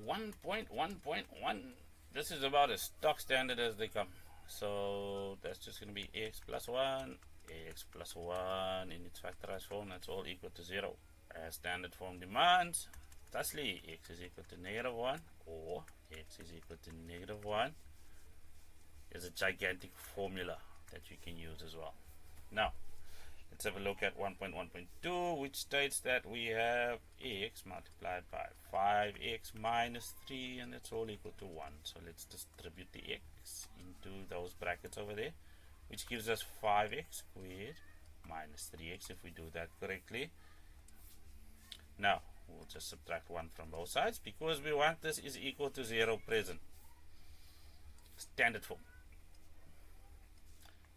1.1.1. This is about as stock standard as they come. So that's just going to be x plus 1, x plus 1 in its factorized form. That's all equal to 0. As standard form demands, thusly x is equal to negative 1 or x is equal to negative 1 is a gigantic formula that you can use as well. Now, let's have a look at 1.1.2, which states that we have x multiplied by 5x minus 3, and that's all equal to 1. So let's distribute the x into those brackets over there, which gives us 5x squared minus 3x if we do that correctly. Now, we'll just subtract 1 from both sides because we want this is equal to 0 present. Standard form.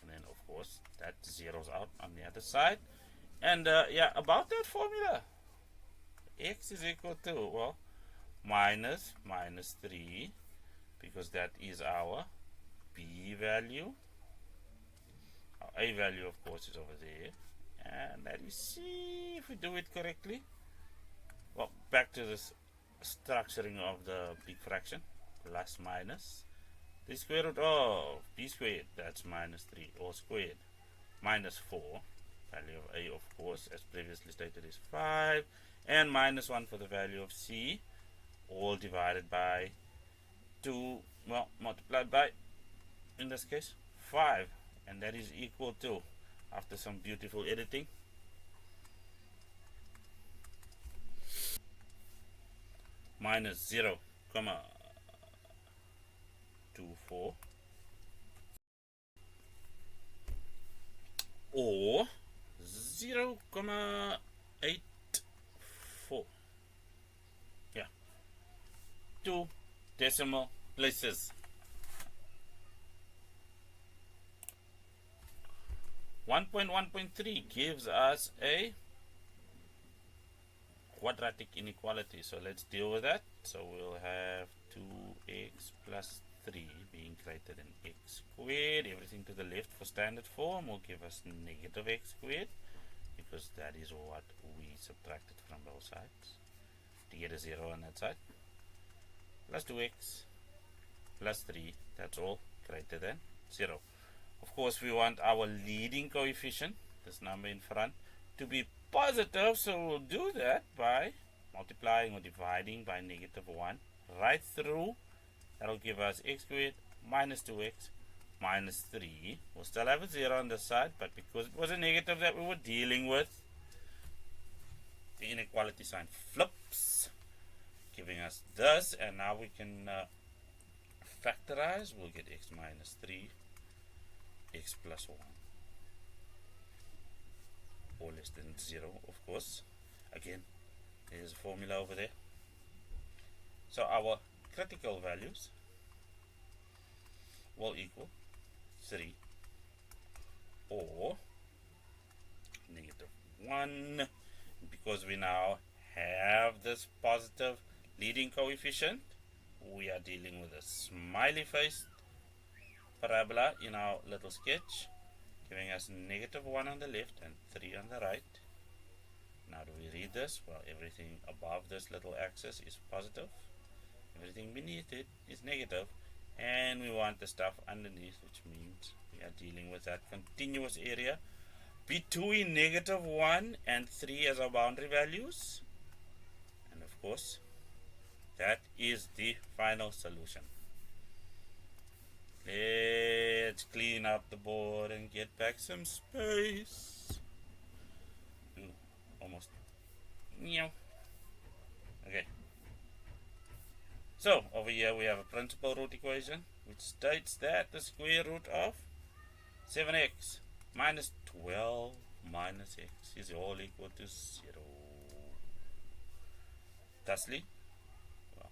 And then, of course, that zeroes out on the other side. And, yeah, about that formula. X is equal to, well, minus 3, because that is our B value. Our A value, of course, is over there. And that is C, if we do it correctly. Well, back to this structuring of the big fraction. Plus minus the square root of b squared, that's minus 3, all squared, minus 4, value of a, of course, as previously stated, is 5, and minus 1 for the value of c, all divided by 2, well, multiplied by, in this case, 5, and that is equal to, after some beautiful editing, minus 0, 24, or 0,84. Yeah, 2 decimal places. 1.1.3 gives us a quadratic inequality. So let's deal with that. So we'll have 2x plus 3 being greater than x squared. Everything to the left for standard form will give us negative x squared, because that is what we subtracted from both sides to get a 0 on that side. Plus 2x plus 3, that's all greater than 0. Of course, we want our leading coefficient, this number in front, to be positive, so we'll do that by multiplying or dividing by negative 1 right through. That'll give us x squared minus 2x minus 3. We'll still have a 0 on this side, but because it was a negative that we were dealing with, the inequality sign flips, giving us this, and now we can factorize. We'll get x minus 3, x plus 1, or less than 0, of course. Again, there's a formula over there. So our critical values will equal 3 or negative 1. Because we now have this positive leading coefficient, we are dealing with a smiley face parabola in our little sketch, giving us negative 1 on the left and 3 on the right. Now do we read this? Well, everything above this little axis is positive, everything beneath it is negative, and we want the stuff underneath, which means we are dealing with that continuous area between negative 1 and 3 as our boundary values. And of course, that is the final solution. Let's clean up the board and get back some space. Ooh, almost. Okay. So, over here we have a principal root equation, which states that the square root of 7x minus 12 minus x is all equal to 0. Thusly, well,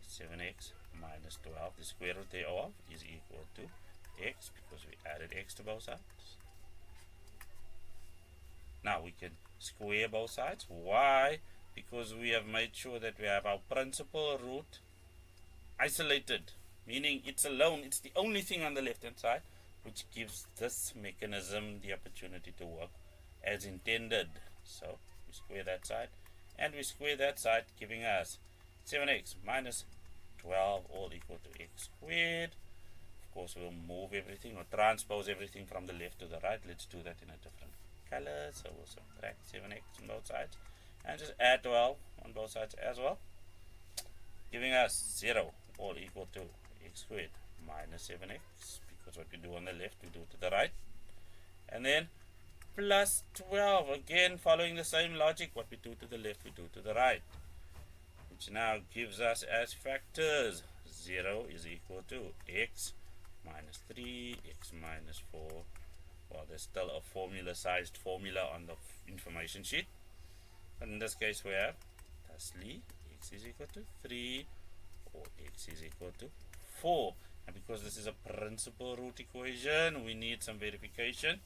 7x minus 12, the square root thereof, is equal to x, because we added x to both sides. Now we can square both sides. Why? Because we have made sure that we have our principal root isolated, meaning it's alone, it's the only thing on the left hand side, which gives this mechanism the opportunity to work as intended. So we square that side and we square that side, giving us 7x minus 12 all equal to x squared. Of course, we'll move everything or transpose everything from the left to the right. Let's do that in a different color. So we'll subtract 7x on both sides and just add 12 on both sides as well, giving us 0 all equal to x squared minus 7x, because what we do on the left we do to the right, and then plus 12, again following the same logic. What we do to the left we do to the right, which now gives us as factors 0 is equal to x minus 3, x minus 4. Well, there's still a formula-sized formula on the information sheet, but in this case we have thusly x is equal to 3 or x is equal to 4. And because this is a principal root equation, we need some verification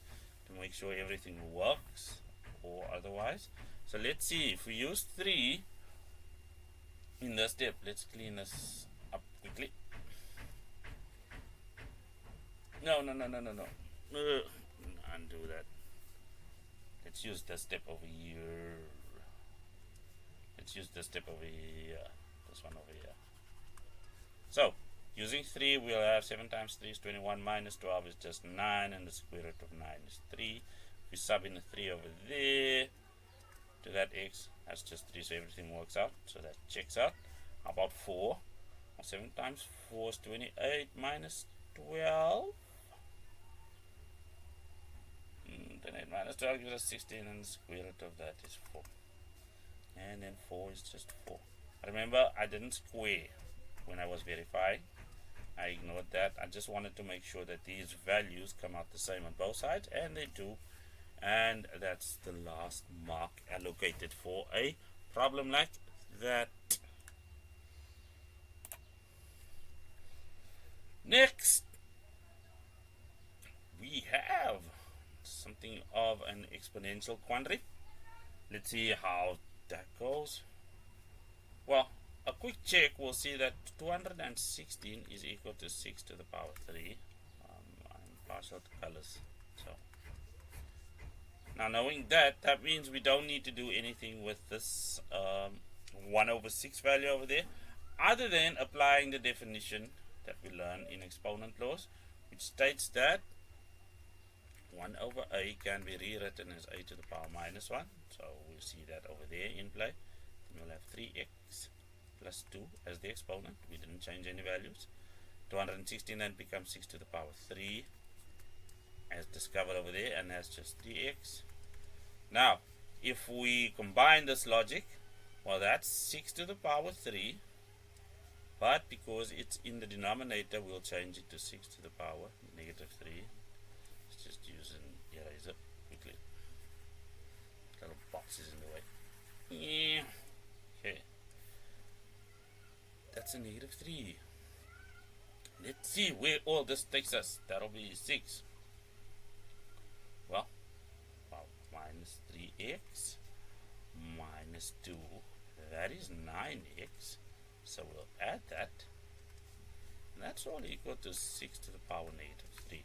to make sure everything works or otherwise. So let's see, if we use 3 in this step, let's clean this up quickly. No. Undo that. Let's use this step over here. Let's use this step over here. This one over here. So, using 3, we'll have 7 times 3 is 21, minus 12 is just 9, and the square root of 9 is 3. If we sub in the 3 over there to that x, that's just 3, so everything works out. So that checks out. How about 4? Well, 7 times 4 is 28, minus 12. 28 minus 12 gives us 16, and the square root of that is 4. And then 4 is just 4. Remember, I didn't square when I was verifying. I ignored that. I just wanted to make sure that these values come out the same on both sides, and they do. And that's the last mark allocated for a problem like that. Next, we have something of an exponential quantity. Let's see how that goes. Well, a quick check will see that 216 is equal to 6 to the power 3. I'm partial to colors. So now knowing that, that means we don't need to do anything with this 1 over 6 value over there, other than applying the definition that we learn in exponent laws, which states that 1 over a can be rewritten as a to the power minus 1. So we'll see that over there in play. Then we'll have 3x plus 2 as the exponent. We didn't change any values. 216 then becomes 6 to the power 3 as discovered over there, and that's just 3x. Now, if we combine this logic, well, that's 6 to the power 3, but because it's in the denominator, we'll change it to 6 to the power negative 3. Let's just use an eraser quickly. Little box is in the way. Yeah. Okay. That's a negative 3. Let's see where all this takes us. That'll be 6. Well, minus 3x minus 2. That is 9x. So we'll add that. And that's all equal to 6 to the power negative 3.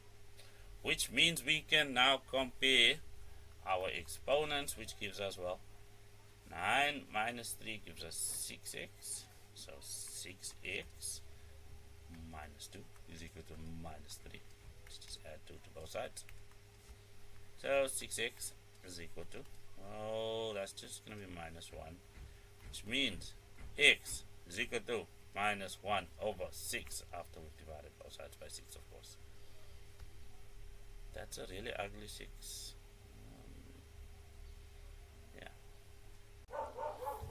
Which means we can now compare our exponents, which gives us, well, 9 minus 3 gives us 6x. So 6x minus 2 is equal to minus 3. Let's just add 2 to both sides. So 6x is equal to, well, that's just going to be minus 1. Which means x is equal to minus 1 over 6 after we've divided both sides by 6, of course. That's a really ugly 6. Yeah.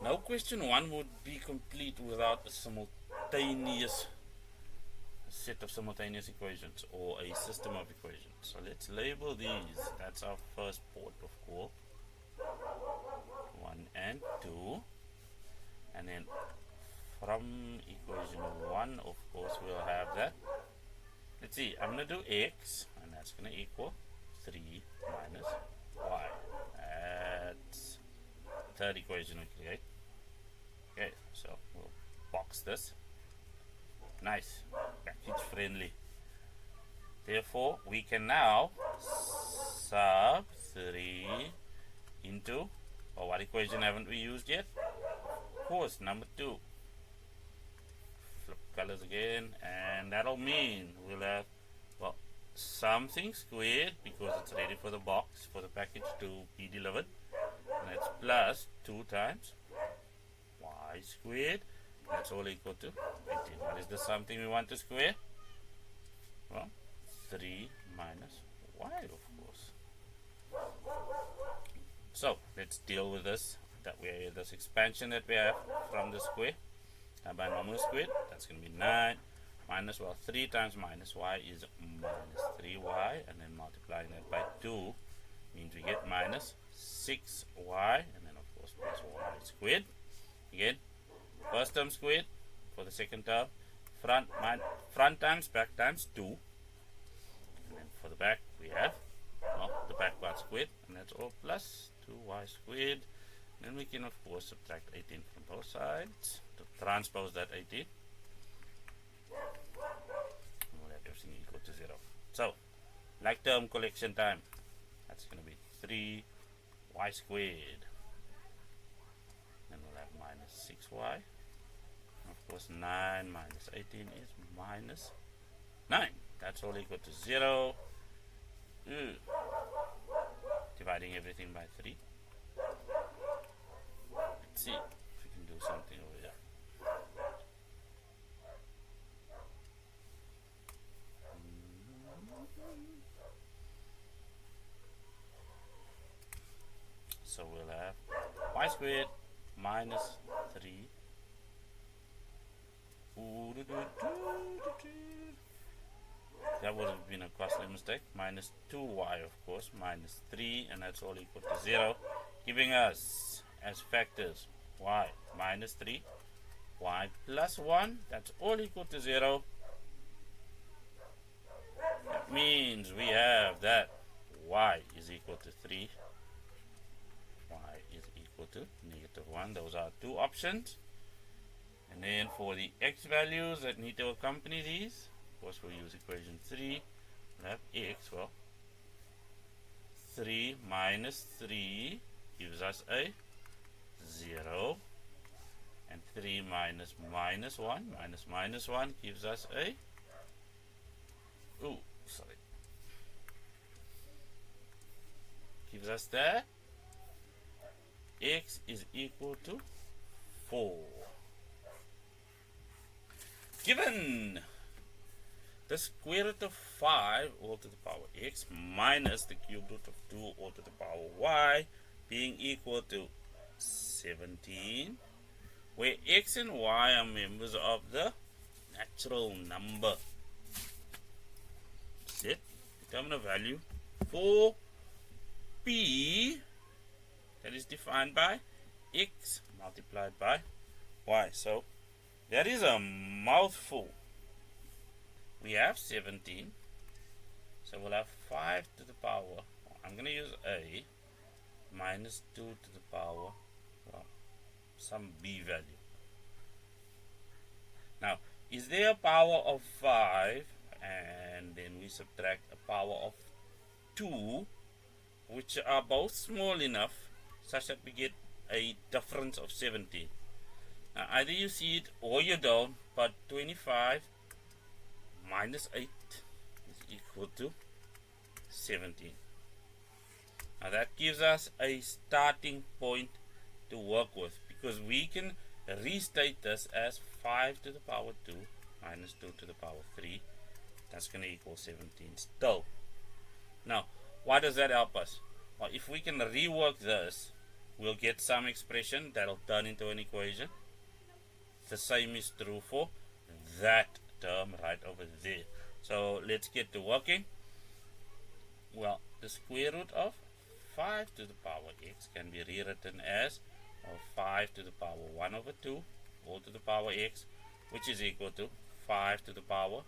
Now question 1 would be complete without a simultaneous set of simultaneous equations or a system of equations. So let's label these. That's our first port of call. 1 and 2. And then from equation 1, of course, we'll have that. Let's see, I'm going to do x, and that's going to equal 3 minus y. That's the third equation we create. Okay, so we'll box this. Nice, package friendly. Therefore, we can now sub 3 into, well, what equation haven't we used yet? Of course, number 2. flip colors again, and that'll mean we'll have, well, something squared because it's ready for the box, for the package to be delivered. And that's plus 2 times y squared. That's all equal to 18. What is the something we want to square? Well, 3 minus y, of course. So let's deal with this. This expansion that we have from the square, binomial squared. That's going to be 9 minus, well, 3 times minus y is minus 3y, and then multiplying that by 2 means we get minus 6y, and then of course plus y squared. Again, first term squared for the second term, front times back times 2, and then for the back we have, well, the back part squared, and that's all plus 2y squared. Then we can of course subtract 18 from both sides to transpose that 18. And we'll have everything equal to 0. So, like term collection time, that's going to be 3y squared. Then we'll have minus 6y. And of course 9 minus 18 is minus 9. That's all equal to 0. Dividing everything by 3. Let's see if we can do something over here. So we'll have y squared minus 3. That would have been a costly mistake. Minus 2y, of course, minus 3, and that's all equal to 0, giving us as factors y minus 3, y plus 1, that's all equal to 0. That means we have that y is equal to 3, y is equal to negative 1. Those are 2 options. And then for the x values that need to accompany these, of course we'll use equation 3. We'll have x, well, 3 minus 3 gives us a 0, and 3 minus minus 1 minus minus 1 gives us a, gives us that x is equal to 4. Given the square root of 5 all to the power x minus the cube root of 2 all to the power y being equal to 17, where x and y are members of the natural number set, determine a value for p that is defined by x multiplied by y. So that is a mouthful. We have 17, so we'll have 5 to the power, I'm going to use a, minus 2 to the power, well, some b value. Now, is there a power of 5, and then we subtract a power of 2, which are both small enough such that we get a difference of 17. Now, either you see it or you don't, but 25 minus 8 is equal to 17. Now that gives us a starting point to work with, because we can restate this as 5 to the power 2 minus 2 to the power 3. That's going to equal 17 still. Now, why does that help us? Well, if we can rework this, we'll get some expression that'll turn into an equation. The same is true for that term right over there. So let's get to working. Well, the square root of 5 to the power x can be rewritten as 5 to the power 1 over 2 all to the power x, which is equal to 5 to the power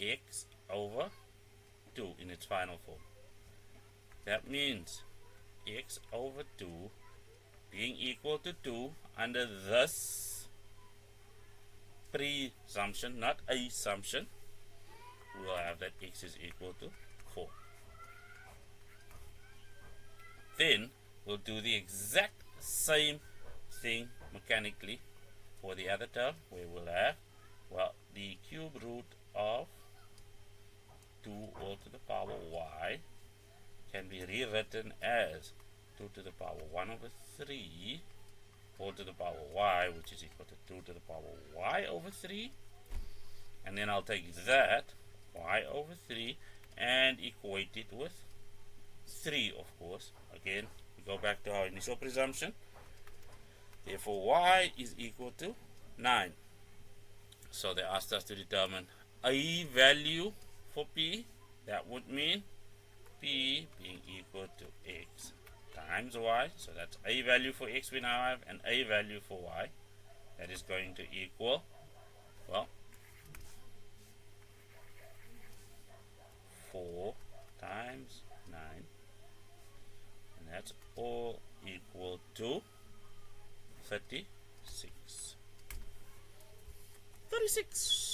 x over 2 in its final form. That means x over 2 being equal to 2 under this presumption, not assumption, we'll have that x is equal to 4. Then we'll do the exact same thing mechanically for the other term, where we'll have Well, the cube root of 2 all to the power y can be rewritten as 2 to the power 1 over 3 all to the power y, which is equal to 2 to the power y over 3. And then I'll take that, y over 3, and equate it with 3, of course. Again, we go back to our initial presumption. Therefore, y is equal to 9. So they asked us to determine a value for p. That would mean p being equal to x times y. So that's a value for x we now have, and a value for y. That is going to equal, well, 4 times 9. And that's all equal to 36. 36.